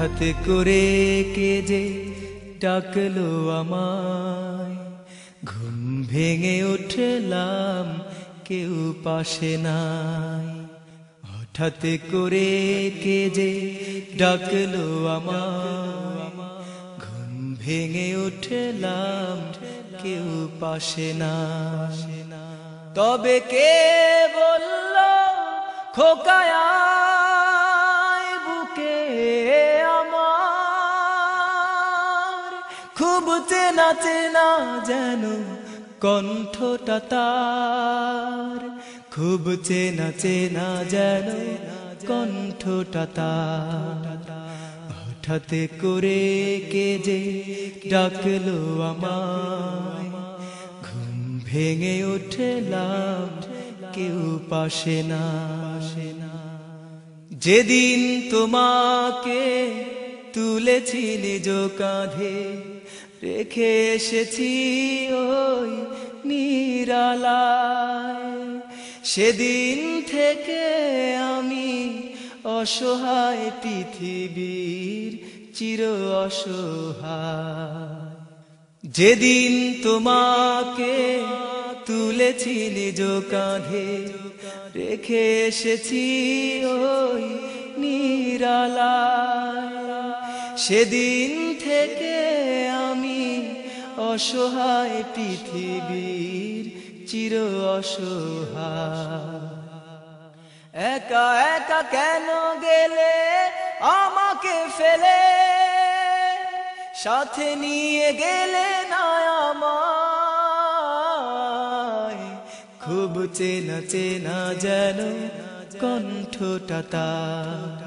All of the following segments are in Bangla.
হঠাৎ করে কে যে ডাকলো আমায়, ঘুম ভেঙে উঠলাম কেউ পাশে নাই। হঠাৎ করে কে যে ডাকলো আমায়, ঘুম ভেঙে উঠলাম কেউ পাশে নাই। তবে কে বলল খোকায় বুকে আমার, খুব চেনা চেনা যেন কণ্ঠটা তার, খুব চেনা চেনা যেন কণ্ঠটা তার। হঠাৎ করে কে যে ডাকলো আমায়, ঘুম ভেঙে উঠলাম কেউ পাশে না। যেদিন তোমাকে তুলেছি নিজ কাঁধে, রেখে এসেছি ওই নিরালায়, সেদিন থেকে আমি অসহায় পৃথিবীর চির অসহায়। যেদিন তোমাকে তুলেছি নিজ কাঁধে, রেখে এসেছি ওই নিরালায়, সেদিন থেকে আমি অসহায় পৃথিবীর চির অসহায়। একা একা কেন গেলে আমাকে ফেলে, সাথে নিয়ে গেলে না আমায়, খুব চেনা চেনা যেন কণ্ঠটা তার।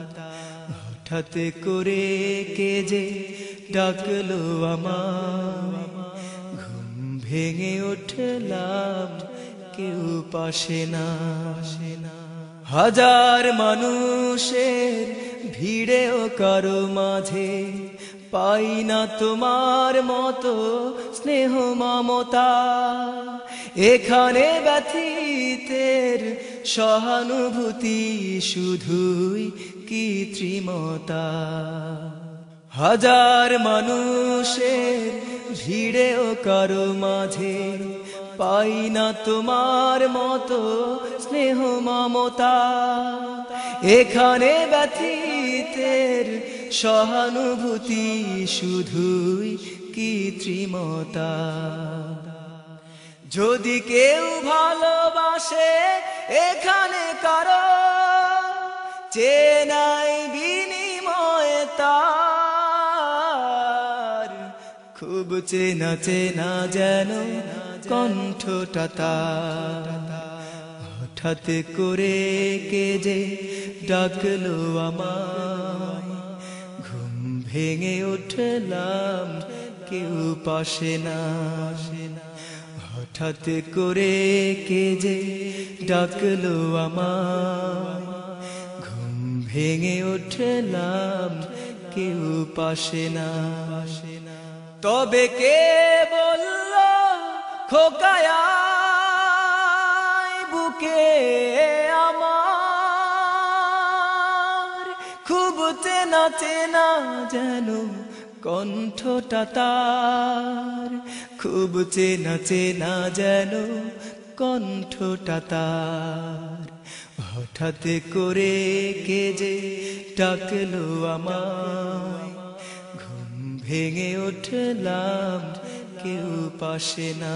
হঠাৎ করে কে যে ডাকলো আমায়, ঘুম ভেঙে উঠলাম কেউ পাশে না। হাজার মানুষের ভিড়েও কারো মাঝে পাই না তোমার মতো স্নেহ মমতা, এখানে ব্যথিতের সহানুভূতি শুধুই কৃত্রিমতা। হাজার মানুষের ভিড়েও কারো মাঝে পাই না তোমার মতো স্নেহ মমতা, এখানে ব্যথিতের সহানুভূতি শুধুই কৃত্রিমতা। যদি কেউ ভালোবাসে এখানে কারো, চেনাই বিনিময়ে তার, খুব চেনা চেনা যেন কণ্ঠটা তার। হঠাৎ করে কে যে ডাকলো আমায়, ঘুম ভেঙে উঠলাম কেউ পাশে না। হঠাৎ করে কে যে ডাকলো আমায়, ঘুম ভেঙে উঠলাম কেউ পাশে না। তবে কে বলল খোকায় বুকে আমার, খুব চেনা চেনা যেন কণ্ঠটা তার, খুব চেনা চেনা যেন কণ্ঠটা তার। হঠাৎ করে কে যে ডাকলো আমায়, ঘুম ভেঙে উঠলাম কেউ পাশে না।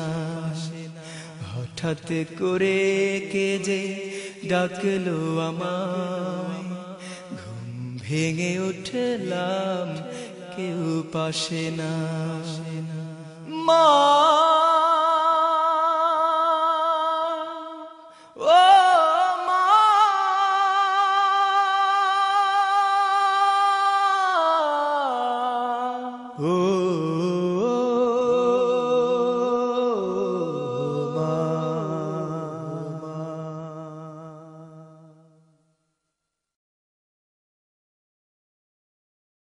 হঠাৎ করে কে যে ডাকলো আমায়, ঘুম ভেঙে উঠলাম কেউ পাশে না। মা ও মা, ও